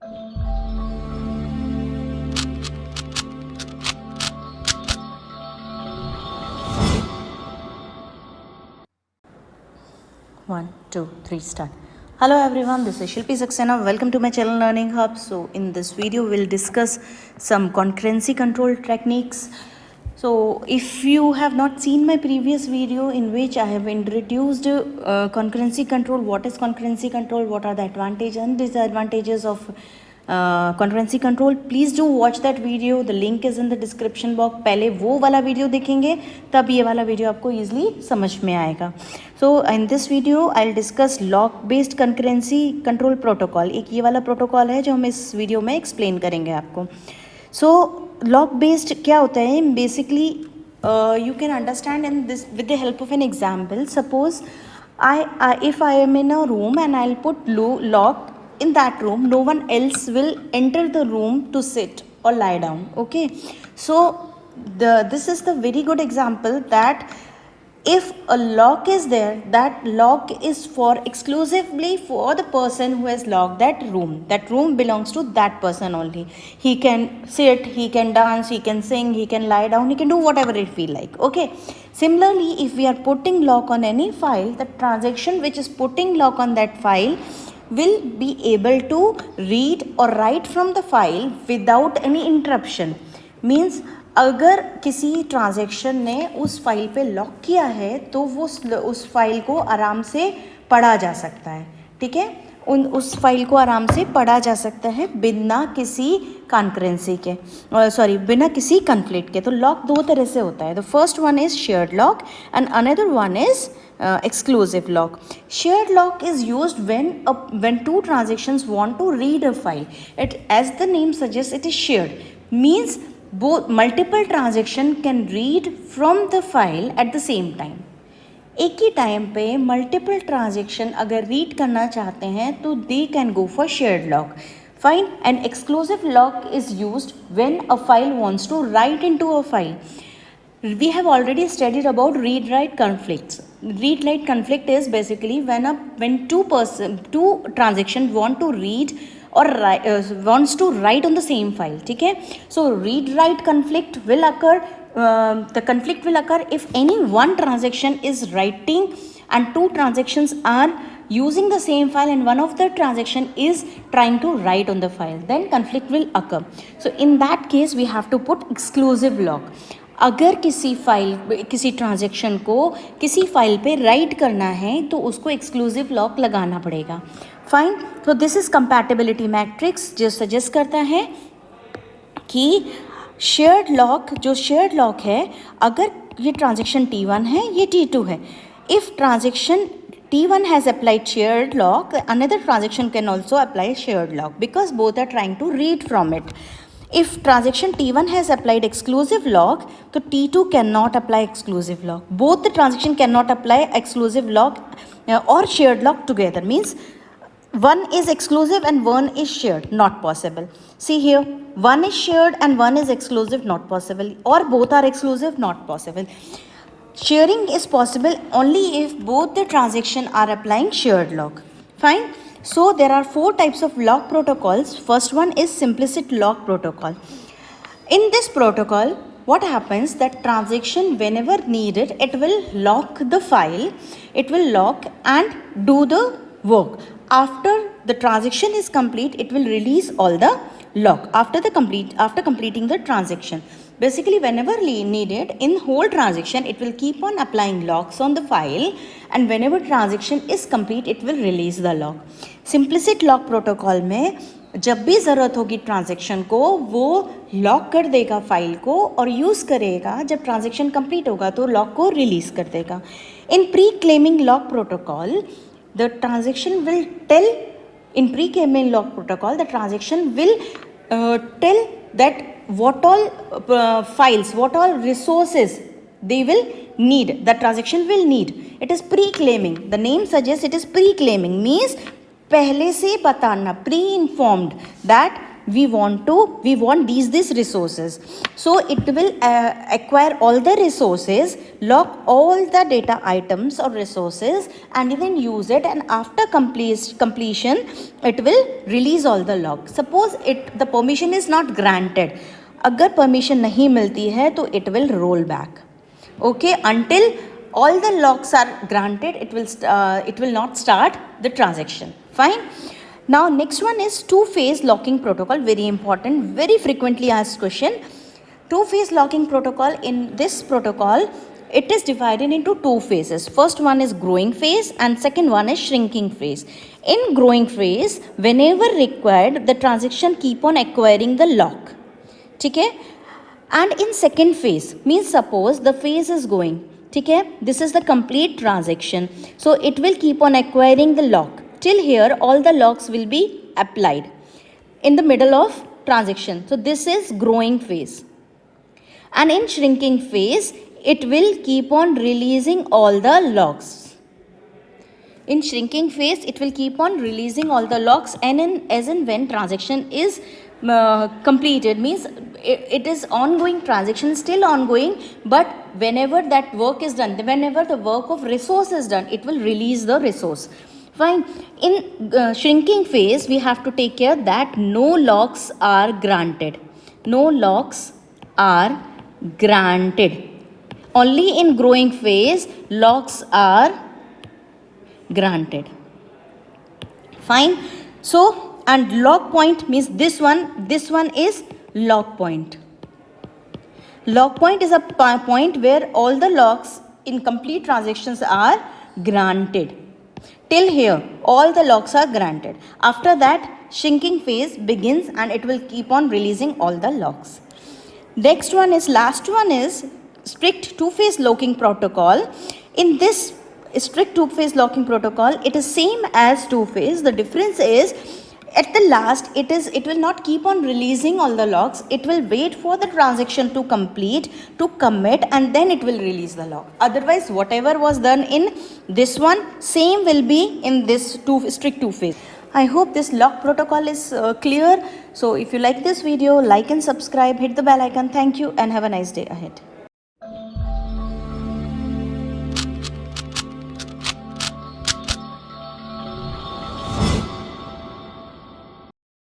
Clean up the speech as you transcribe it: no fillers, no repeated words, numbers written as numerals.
One, two, three, start. Hello everyone, this is Shilpi Saxena. Welcome to my channel Learning Hub. So in this video, we'll discuss some concurrency control techniques. So if you have not seen my previous video in which I have introduced concurrency control, what is concurrency control, what are the advantages and disadvantages of concurrency control, please do watch that video. The link is in the description box. पहले वो वाला video देखेंगे तब ये वाला video आपको easily समझ में आएगा. So in this video I will discuss lock based concurrency control protocol. एक ये वाला प्रोटोकॉल है जो हम इस वीडियो में एक्सप्लेन करेंगे आपको. सो लॉक बेस्ड क्या होता है basically, you can understand in this with the help of an example. Suppose if I am in a room and I'll put lock in that room, no one else will enter the room to sit or lie down. Okay, so this is the very good example that if a lock is there, that lock is for exclusively for the person who has locked that room. That room belongs to that person only. He can sit, he can dance, he can sing, he can lie down, he can do whatever he feel like. Okay, similarly, if we are putting lock on any file, the transaction which is putting lock on that file will be able to read or write from the file without any interruption. Means अगर किसी transaction ने उस file पे lock किया है तो वो उस फाइल को आराम से पढ़ा जा सकता है. ठीक है, उस फाइल को आराम से पढ़ा जा सकता है बिना किसी कॉन्करेंसी के, बिना किसी कन्फ्लिक्ट के. तो लॉक दो तरह से होता है. The first one is shared lock and another one is exclusive lock. Shared lock is used when two transactions want to read a file. As the name suggests, it is shared. Means both multiple transaction can read from the file at the same time. एक ही time पे multiple transaction अगर read करना चाहते हैं तो they can go for shared lock. Fine. And exclusive lock is used when a file wants to write into a file. We have already studied about read-write conflicts. Read-write conflict is basically when two transactions want to read or wants to write on the same file. ठीक है. So read-write conflict will occur. The conflict will occur if any one transaction is writing and two transactions are using the same file and one of the transaction is trying to write on the file. Then conflict will occur. So in that case we have to put exclusive lock. अगर किसी transaction को किसी file पे right करना है तो उसको exclusive lock लगाना पड़ेगा. फाइन. तो दिस इज कंपैटिबिलिटी मैट्रिक्स जो सजेस्ट करता है कि शेयर्ड लॉक है, अगर ये ट्रांजैक्शन T1 है, ये T2 है. If transaction T1 has applied shared lock, another transaction can also apply shared lock because both are trying to read from it. If transaction T1 has applied exclusive lock, तो T2 cannot apply exclusive lock. Both the transaction cannot apply exclusive lock or shared lock together. Means one is exclusive and one is shared. Not possible. See here, one is shared and one is exclusive. Not possible. Or both are exclusive. Not possible. Sharing is possible only if both the transaction are applying shared lock. Fine. So there are four types of lock protocols. First one is implicit lock protocol. In this protocol, what happens that transaction whenever needed, it will lock the file, it will lock and do the work. After the transaction is complete, it will release all the lock after completing the transaction. Basically, whenever needed in whole transaction, it will keep on applying locks on the file and whenever transaction is complete, it will release the lock. Simplicit lock protocol में जब भी ज़रूरत होगी transaction को वो lock कर देगा file को और यूज़ करेगा. जब ट्रांजेक्शन कंप्लीट होगा तो लॉक को रिलीज़ कर देगा. In pre claiming lock protocol the transaction will tell in pre-claiming lock protocol, the transaction will tell that what all files, what all resources they will need, the transaction will need. It is pre-claiming. The name suggests it is pre-claiming. Means पहले से बताना, pre-informed that we want these resources. So it will acquire all the resources, lock all the data items or resources, and then use it, and after completion it will release all the lock. Suppose the permission is not granted, अगर permission नहीं मिलती है तो it will roll back. Okay, until all the locks are granted, it will not start the transaction. Fine. Now next one is two-phase locking protocol. Very important, very frequently asked question. Two-phase locking protocol. In this protocol, it is divided into two phases. First one is growing phase and second one is shrinking phase. In growing phase, whenever required, the transaction keep on acquiring the lock. Okay? And in second phase, means suppose the phase is going, okay, this is the complete transaction, so it will keep on acquiring the lock. Till here all the locks will be applied in the middle of transaction. So this is growing phase. And in shrinking phase, it will keep on releasing all the locks. In shrinking phase, it will keep on releasing all the locks, and as and when transaction is completed, means it is ongoing, transaction still ongoing, but whenever that work is done, whenever the work of resource is done, it will release the resource. Fine. In shrinking phase, we have to take care that no locks are granted. No locks are granted. Only in growing phase, locks are granted. Fine. So, and lock point means this one is lock point. Lock point is a point where all the locks in complete transactions are granted. Till here, all the locks are granted. After that, shrinking phase begins and it will keep on releasing all the locks. Next one is, last one is strict two-phase locking protocol. In this strict two-phase locking protocol, it is same as two-phase. The difference is, at the last, it will not keep on releasing all the locks. It will wait for the transaction to complete, to commit, and then it will release the lock. Otherwise, whatever was done in this one, same will be in this strict two-phase. I hope this lock protocol is clear. So if you like this video, like and subscribe, hit the bell icon. Thank you and have a nice day ahead.